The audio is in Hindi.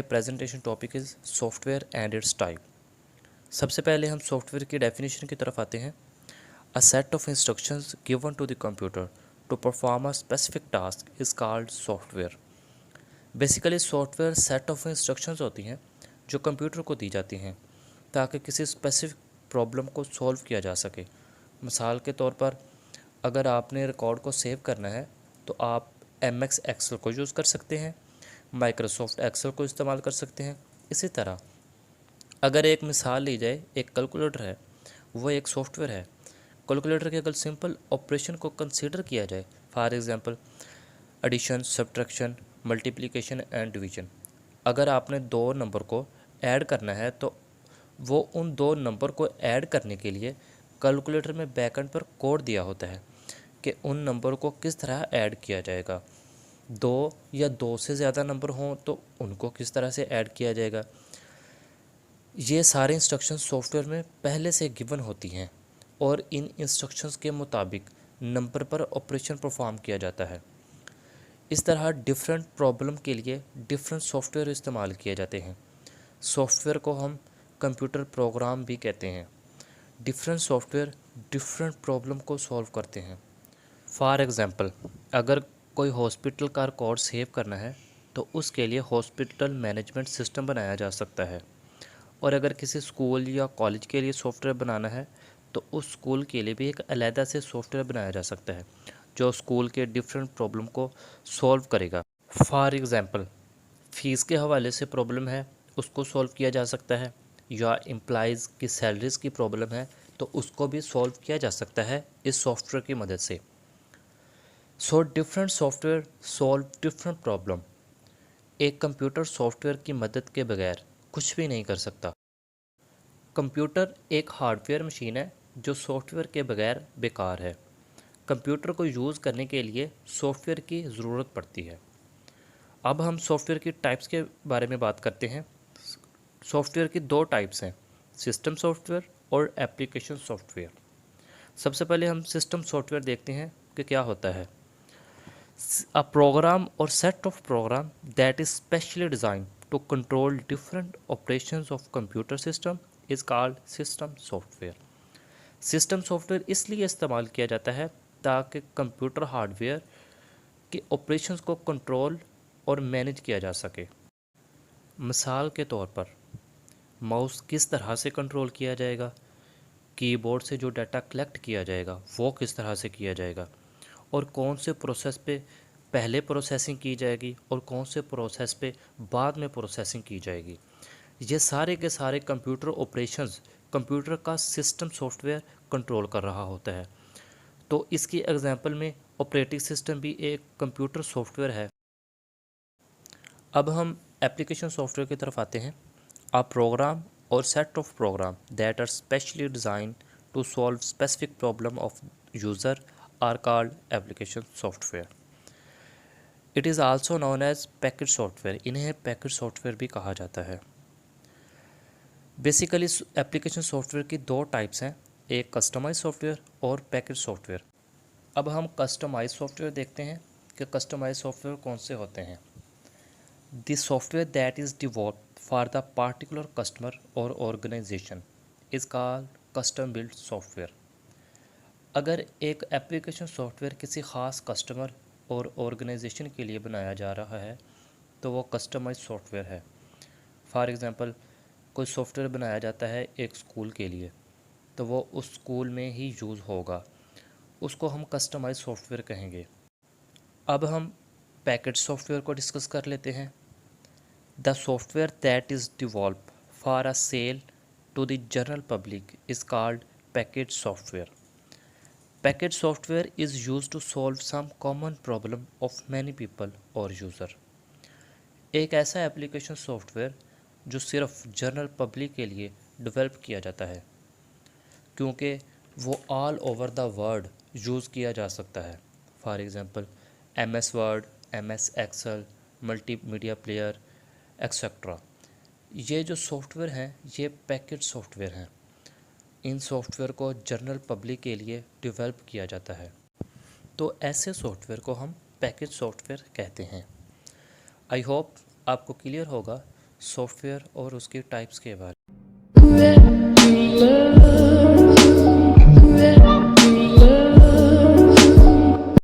My presentation topic is software and it's type. सबसे पहले हम सॉफ्टवेयर की डेफिनेशन की तरफ आते हैं। A set of instructions given to the computer to perform a specific task is called software. Basically software set of instructions होती हैं जो कंप्यूटर को दी जाती हैं ताकि किसी स्पेसिफिक प्रॉब्लम को सॉल्व किया जा सके। मिसाल के तौर पर अगर आपने रिकॉर्ड को सेव करना है तो आप एम एक्स एक्सेल को यूज़ कर सकते हैं, माइक्रोसॉफ्ट एक्सेल को इस्तेमाल कर सकते हैं। इसी तरह अगर एक मिसाल ली जाए, एक कैलकुलेटर है, वो एक सॉफ्टवेयर है। कैलकुलेटर के अगर सिंपल ऑपरेशन को कंसीडर किया जाए, for example addition, subtraction, multiplication and division. अगर आपने दो नंबर को ऐड करना है तो वो उन दो नंबर को ऐड करने के लिए कैलकुलेटर में बैकएंड पर कोड दिया होता है कि उन नंबर को किस तरह ऐड किया जाएगा। दो या दो से ज़्यादा नंबर हों तो उनको किस तरह से ऐड किया जाएगा। ये सारे इंस्ट्रक्शंस सॉफ्टवेयर में पहले से गिवन होती हैं और इन इंस्ट्रक्शंस के मुताबिक नंबर पर ऑपरेशन परफॉर्म किया जाता है। इस तरह डिफरेंट प्रॉब्लम के लिए डिफरेंट सॉफ्टवेयर इस्तेमाल किए जाते हैं। सॉफ्टवेयर को हम कंप्यूटर प्रोग्राम भी कहते हैं। डिफरेंट सॉफ्टवेयर डिफरेंट प्रॉब्लम को सॉल्व करते हैं। फॉर एग्ज़ाम्पल अगर कोई हॉस्पिटल का रिकॉर्ड सेव करना है तो उसके लिए हॉस्पिटल मैनेजमेंट सिस्टम बनाया जा सकता है, और अगर किसी स्कूल या कॉलेज के लिए सॉफ्टवेयर बनाना है तो उस स्कूल के लिए भी एक अलहदा से सॉफ्टवेयर बनाया जा सकता है जो स्कूल के डिफरेंट प्रॉब्लम को सॉल्व करेगा। फॉर एग्ज़ाम्पल फ़ीस के हवाले से प्रॉब्लम है, उसको सॉल्व किया जा सकता है, या एम्प्लॉइज़ की सैलरीज़ की प्रॉब्लम है तो उसको भी सॉल्व किया जा सकता है इस सॉफ्टवेयर की मदद से। So different software solve different problem. एक कंप्यूटर सॉफ्टवेयर की मदद के बगैर कुछ भी नहीं कर सकता। कंप्यूटर एक हार्डवेयर मशीन है जो सॉफ्टवेयर के बगैर बेकार है। कंप्यूटर को यूज़ करने के लिए सॉफ्टवेयर की ज़रूरत पड़ती है। अब हम सॉफ्टवेयर की टाइप्स के बारे में बात करते हैं। सॉफ्टवेयर की दो टाइप्स हैं, सिस्टम सॉफ्टवेयर और एप्लीकेशन सॉफ्टवेयर। सबसे पहले हम सिस्टम सॉफ्टवेयर देखते हैं कि क्या होता है। A program or set of program that is specially designed to control different operations of computer system is called system software. System software इसलिए इस्तेमाल किया जाता है ताकि कंप्यूटर हार्डवेयर के ऑपरेशंस को कंट्रोल और मैनेज किया जा सके। मिसाल के तौर पर माउस किस तरह से कंट्रोल किया जाएगा, कीबोर्ड से जो डाटा कलेक्ट किया जाएगा वो किस तरह से किया जाएगा, और कौन से प्रोसेस पे पहले प्रोसेसिंग की जाएगी और कौन से प्रोसेस पे बाद में प्रोसेसिंग की जाएगी। ये सारे के सारे कंप्यूटर ऑपरेशंस कंप्यूटर का सिस्टम सॉफ्टवेयर कंट्रोल कर रहा होता है। तो इसकी एग्जांपल में ऑपरेटिंग सिस्टम भी एक कंप्यूटर सॉफ्टवेयर है। अब हम एप्लीकेशन सॉफ्टवेयर की तरफ आते हैं। आ प्रोग्राम और set of program that are specially designed to solve specific problem of user are called application software. It is also known as package software. इन्हें पैकेज सॉफ्टवेयर भी कहा जाता है। बेसिकली एप्लीकेशन सॉफ्टवेयर की दो टाइप्स हैं, एक कस्टमाइज सॉफ्टवेयर और पैकेज सॉफ्टवेयर। अब हम कस्टमाइज सॉफ्टवेयर देखते हैं कि कस्टमाइज सॉफ्टवेयर कौन से होते हैं। The software that is devolve for the particular customer और organisation is called custom build software. अगर एक एप्लीकेशन सॉफ्टवेयर किसी ख़ास कस्टमर और ऑर्गेनाइजेशन के लिए बनाया जा रहा है तो वो कस्टमाइज सॉफ्टवेयर है। फॉर एग्ज़ाम्पल कोई सॉफ्टवेयर बनाया जाता है एक स्कूल के लिए तो वो उस स्कूल में ही यूज़ होगा, उसको हम कस्टमाइज सॉफ्टवेयर कहेंगे। अब हम पैकेज सॉफ्टवेयर को डिस्कस कर लेते हैं। The software that is devolve for a sale to the general public is called package software. Package software is used to solve some common problem of many people or user। एक ऐसा एप्लीकेशन सॉफ्टवेयर जो सिर्फ जनरल पब्लिक के लिए डेवलप किया जाता है क्योंकि वो all over the world use किया जा सकता है। For example MS Word, MS Excel, multimedia player etcetera. ये जो सॉफ्टवेयर हैं ये पैकेज सॉफ्टवेयर हैं। इन सॉफ्टवेयर को जनरल पब्लिक के लिए डेवलप किया जाता है, तो ऐसे सॉफ्टवेयर को हम पैकेज सॉफ्टवेयर कहते हैं। आई होप आपको क्लियर होगा सॉफ्टवेयर और उसके टाइप्स के बारे में।